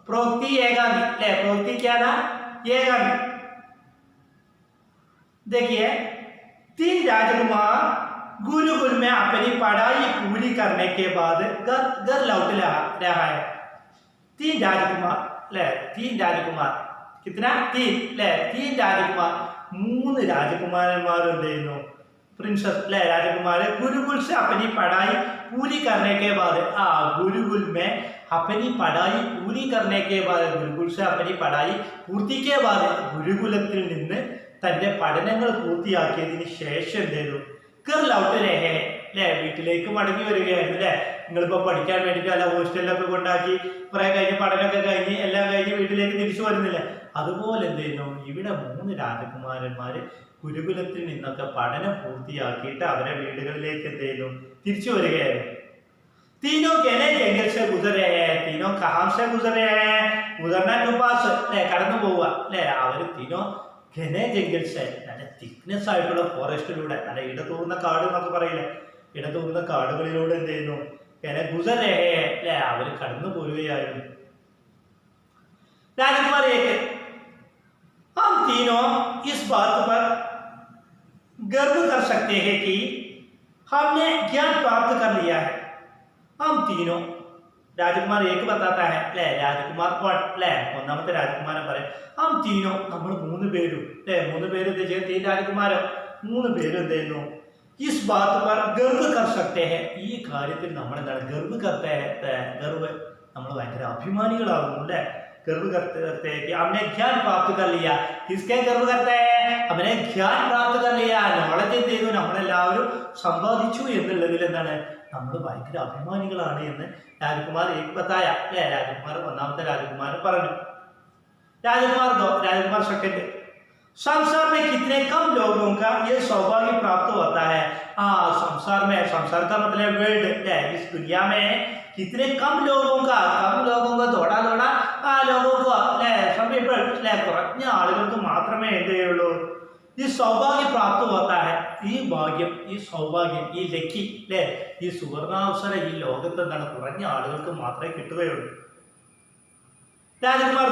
[SPEAKER 1] प्रोक्ति एकांगी ले, प्रोक्ति क्या था? एकांगी। देखिए, 3 राजकुमार गुरुकुल में अपनी पढ़ाई पूरी करने के बाद घर लौट रहा है। 3 राजकुमार ले, 3 राजकुमार कितना? 3 ले, 3 राजकुमार 3 राजकुमारന്മാർ എന്തെയ്യുന്നു? प्रिंसेस ले राजकुमार गुरुकुल से अपनी पढ़ाई पूरी करने के बाद गुरुकुल में अपनी पढ़ाई पूरी करने के बाद गुरुकुल से अपनी पढ़ाई पूर्ति के बाद ഗുരുകുലത്തിൽ നിന്ന് തന്റെ പഠനങ്ങൾ പൂർത്തിയാക്കിയതിന് ശേഷം എന്ത് ചെയ്തു? घर लौट रहे हैं അല്ലേ, വീട്ടിലേക്ക് മടങ്ങി വരികയായിരുന്നു അല്ലേ. നിങ്ങളിപ്പോൾ പഠിക്കാൻ വേണ്ടിയിട്ട് അല്ല ഹോസ്റ്റലിലൊക്കെ കൊണ്ടാക്കി കുറെ കഴിഞ്ഞ് പഠനമൊക്കെ കഴിഞ്ഞ് എല്ലാം കഴിഞ്ഞ് വീട്ടിലേക്ക് തിരിച്ചു വരുന്നില്ല. അതുപോലെ എന്ത് ചെയ്യുന്നു? ഇവിടെ 3 രാജകുമാരന്മാർ ഗുരുകുലത്തിൽ നിന്നൊക്കെ പഠനം പൂർത്തിയാക്കിയിട്ട് അവരെ വീടുകളിലേക്ക് എന്ത് ചെയ്യുന്നു? തിരിച്ചു വരികയായിരുന്നു. तीनों कहने जंगल से गुजर रहे हैं, तीनों कहाँ से गुजर रहे हैं? गुजरना के पास ले കടന്നു പോവുക അല്ലേ. അവർ तीनों कहने जंगल से നല്ല തിക്നെസ് ആയിട്ടുള്ള ഫോറസ്റ്റിലൂടെ നല്ല ഇടതൂർന്ന കാട് എന്നൊക്കെ പറയില്ലേ, ഇടതൂർന്ന കാടുകളിലൂടെ എന്ത് ചെയ്യുന്നു? कहने गुजर रहे हैं അല്ലേ, അവർ കടന്നു പോവുകയായിരുന്നു. राजकुमार 1 हम तीनों इस बात पर गर्व कर सकते हैं कि हमने ज्ञान प्राप्त कर लिया है. हम तीनों राजकुमार 1 बताता है ले, राजकुमार 1 ले, ഒന്നാമത്തെ രാജകുമാരൻ പറയും हम तीनों നമ്മൾ 3 പേരും ले, 3 പേര് ഉദ്ദേശിച്ച 3 രാജകുമാരോ 3 പേരും എന്ത് ചെയ്യുന്നു? इस बात पर गर्व कर सकते हैं, ഈ കാര്യത്തിൽ നമ്മൾ എന്താണ്? गर्व करते हैं, गर्व നമ്മൾ ഭയങ്കര അഭിമാനികളാകുന്നു അല്ലേ. गर्व करते हैं कि हमने ज्ञान प्राप्त कर लिया. किसके गर्व करते हैं? हमने ज्ञान प्राप्त कर लिया. നോളജ് എന്ത് ചെയ്തു? നമ്മളെല്ലാവരും സമ്പാദിച്ചു എന്നുള്ളതിൽ എന്താണ്? നമ്മൾ ഭയങ്കര അഭിമാനികളാണ് എന്ന് രാജകുമാർ 1 बताയ അല്ലേ. രാജകുമാർ ഒന്നാമത്തെ രാജകുമാരൻ പറഞ്ഞു. राजकुमार 2 राजकुमार 2 संसार में कितने कम लोगों का ये सौभाग्य प्राप्त होता है. संसार में, संसार का मतलब वर्ल्ड है, इस दुनिया में कितने कम लोगों को थोड़ा लोगों को കുറഞ്ഞ ആളുകൾക്ക് മാത്രമേ എന്ത് ചെയ്യുള്ളൂ? ഈ സൗഭാഗ്യം പ്രാപ്ത होता है. ഈ ഭാഗ്യം, ഈ സൗഭാഗ്യം, ഈ ലക്കി അല്ലേ, ഈ സുവർണാവസരം ഈ ലോകത്ത് എന്താണ്? കുറഞ്ഞ ആളുകൾക്ക് മാത്രമേ കിട്ടുകയുള്ളൂ. राजकुमार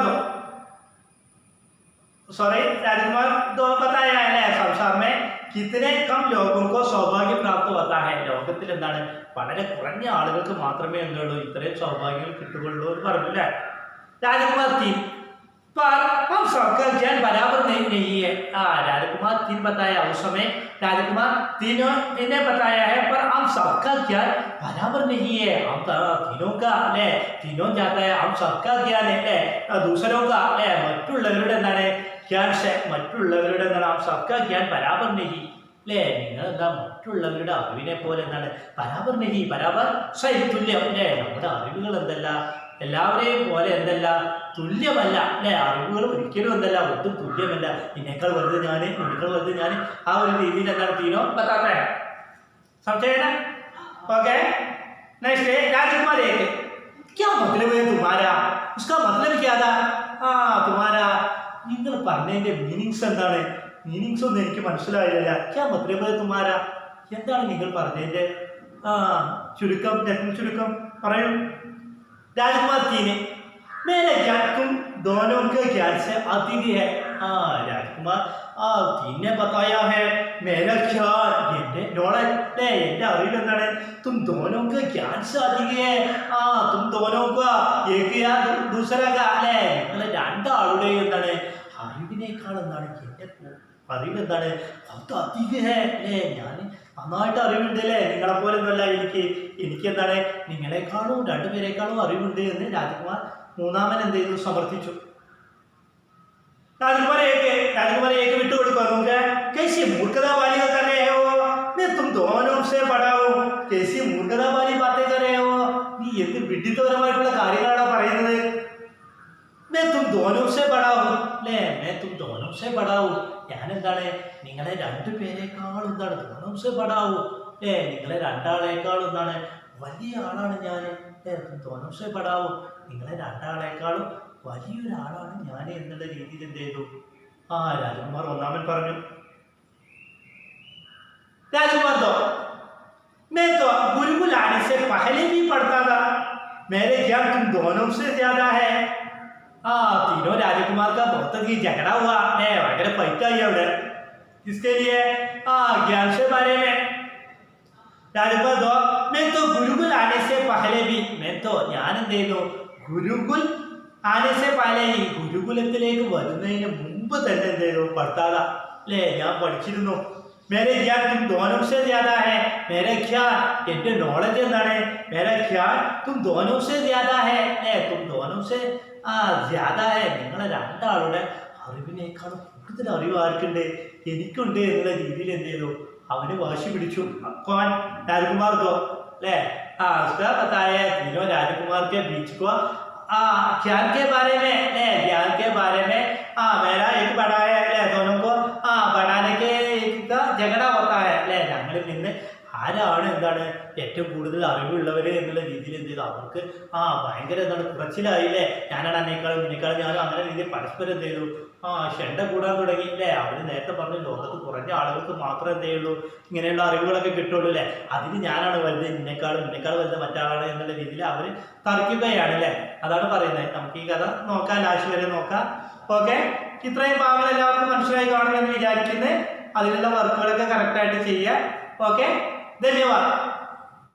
[SPEAKER 1] 2 बताया है संसार में कितने कम लोगों को सौभाग्य प्राप्त होता है. ലോകത്തിൽ എന്താണ്? വളരെ കുറഞ്ഞ ആളുകൾക്ക് മാത്രമേ എന്തുള്ളൂ? ഇത്രയും സൗഭാഗ്യങ്ങൾ കിട്ടുകയുള്ളൂ എന്ന് പറഞ്ഞു അല്ലേ. राजकुमार 3 पर हम सबका ज्ञान बराबर नहीं है. राजकुमार 3 बताया उस समय, राजकुमार 3 ने बताया है पर हम सबका ज्ञान बराबर नहीं है. हम तीनों का ले, तीनों जाता है हम सबका ज्ञान है दूसरों का ले, മറ്റുള്ളവരുടെ എന്താണ്? ज्ञान से മറ്റുള്ളവരുടെ എന്താണ്? हम सबका ज्ञान बराबर नहीं ले, നിങ്ങൾ എന്താ മറ്റുള്ളവരുടെ അറിവിനെ പോലെ എന്താണ്? ബരാബർ നഹി, ബരാബർ സൈ തുല്യം അല്ലേ. നമ്മുടെ അറിവുകൾ എന്തല്ല? എല്ലാവരെയും പോലെ എന്തല്ല? തുല്യമല്ല അല്ലേ. അറിവുകൾ ഒരിക്കലും എന്തല്ല? ഒട്ടും തുല്യമല്ല. ഇതിനേക്കാൾ വലുത് ഞാൻ, ഇതിനേക്കാൾ വലുത് ഞാൻ, ആ ഒരു രീതിയിൽ എന്താണ്? तीनों बताता है. समझे ना? ओके. नेक्स्ट राजकुमार 1 क्या मतलब है तुम्हारा? उसका मतलब क्या था? तुम्हारा നിങ്ങൾ പറഞ്ഞതിന്റെ മീനിങ്സ് എന്താണ്? മീനിങ്സ് ഒന്നും എനിക്ക് മനസ്സിലായില്ല. क्या मतलब है तुम्हारा? എന്താണ് നിങ്ങൾ പറഞ്ഞതിന്റെ ചുരുക്കം, ചുരുക്കം പറയൂ. राजकुमार 3 मेरे ज्ञान तुम दोनों के ज्ञान से अधिक है. राजकुमार 3 ने बताया है मेरा ज्ञान, എന്റെ നോളജ് അല്ലേ, എന്റെ അറിവ് എന്താണ്? तुम दोनों के ज्ञान से अधिक है. तुम दोनों का एक या दूसरा का അല്ലേ, നിങ്ങൾ രണ്ടാളുടെയും എന്താണ്? അറിവിനേക്കാൾ എന്താണ്? എന്റെ അറിവ് എന്താണ്? അത് അധിക അല്ലേ. ഞാൻ നന്നായിട്ട് അറിവുണ്ട് അല്ലേ. നിങ്ങളെപ്പോലെ ഒന്നുമല്ല എനിക്ക് എന്താണ്? നിങ്ങളെക്കാളും 2 പേരെക്കാളും അറിവുണ്ട് എന്ന് രാജകുമാർ 3 എന്ത് ചെയ്തു? സമർത്ഥിച്ചു. राजकुमार 1 വിട്ടുകൊടുക്കുക. നമുക്ക് कैसी मूर्खता वाली कर रहे हो? मैं तुम दोनों से बड़ा हूं. कैसी मूर्खता वाली बातें कर रहे हो? നീ എന്ത് വിഡ്ഢിത്തപരമായിട്ടുള്ള കാര്യങ്ങളാണ് പറയുന്നത്? मैं तुम दोनों से बड़ा हूं ले, मैं तुम दोनों से बड़ा हूं. ഞാൻ എന്താണ്? നിങ്ങളെ 2 പേരെക്കാളും എന്താണ്? दोनों से बड़ा हूं ले, നിങ്ങളെ രണ്ടാളേക്കാളും എന്താണ്? വലിയ ആളാണ് ഞാൻ. दोनों से बड़ा हूं, നിങ്ങളെ രണ്ടാളേക്കാളും വലിയൊരാളാണ് ഞാൻ എന്നുള്ള രീതിയിൽ എന്ത് ചെയ്തു? രാജകുമാർ 1 പറഞ്ഞു. राजकुमार 2 मैं तो गुरुकुल पहले भी पढ़ता था, मेरे ज्ञान तुम दोनों से ज्यादा है. तीनों राजकुमार का बहुत ही झगड़ा हुआ. वगैरह पैसा ही उधर किसके लिए? ज्ञान से बारे में. राजकुमार दो, मैं तो गुरुकुल आने से पहले भी, मैं तो ज्ञान दे दो ഗുരുകുൽ ആने से पहले ही ഗുരുകുലത്തിലേക്ക് വരുന്നതിന് മുമ്പ് തന്നെ എന്ത് ചെയ്തു പഠിത്താ അല്ലേ ഞാൻ പഠിച്ചിരുന്നു. मेरे ज्ञान तुम दोनों से ज्यादा है. मेरे ज्ञान എന്റെ നോളജ് എന്താണ്? मेरा ज्ञान तुम दोनों से ज्यादा है. तुम दोनों से ज्यादा है. നിങ്ങളെ രണ്ടാളുടെ അറിവിനേക്കാൾ കൂടുതൽ അറിവ് ആർക്കുണ്ട്? എനിക്കുണ്ട് എന്നുള്ള രീതിയിൽ എന്ത് ചെയ്തു അവന് വാശി പിടിച്ചു. कौन? राजकुमार दो ले. उसका बताया तीनों राजकुमार के बीच को ज्ञान के बारे में ले, ज्ञान के बारे में मेरा एक बड़ा है ले, दोनों को बढ़ाने के का झगड़ा होता है ले. ഞങ്ങളിൽ നിന്ന് ആരാണ് എന്താണ് ഏറ്റവും കൂടുതൽ അറിവുള്ളവര് എന്നുള്ള രീതിയിൽ എന്ത് ചെയ്തു അവർക്ക് ഭയങ്കര എന്താണ് കുറച്ചിലായില്ലേ. ഞാനാണ് അതിനേക്കാളും ഇതിനേക്കാളും ഞാനും അങ്ങനെ രീതിയിൽ പരസ്പരം എന്ത് ചെയ്തു ഷെണ്ട കൂടാൻ തുടങ്ങിയില്ലേ. അവര് നേരത്തെ പറഞ്ഞു ലോകത്ത് കുറഞ്ഞ ആളുകൾക്ക് മാത്രമേ എന്ത് ചെയ്യുള്ളൂ ഇങ്ങനെയുള്ള അറിവുകളൊക്കെ കിട്ടുള്ളൂ അല്ലേ. അതിന് ഞാനാണ് വലുത്, നിന്നേക്കാളും വലുത് മറ്റാളാണ് എന്നുള്ള രീതിയിൽ അവര് തർക്കിക്കുകയാണ് അല്ലേ. അതാണ് പറയുന്നത്. നമുക്ക് ഈ കഥ നോക്കാം, ലാസ്റ്റ് വരെ നോക്കാം. ഓക്കെ, ഇത്രയും ഭാഗങ്ങൾ എല്ലാവർക്കും മനസ്സിലായി കാണുമെന്ന് വിചാരിക്കുന്നത്. അതിലുള്ള വർക്കുകളൊക്കെ കറക്റ്റായിട്ട് ചെയ്യുക. ഓക്കെ, ധന്യവാദം.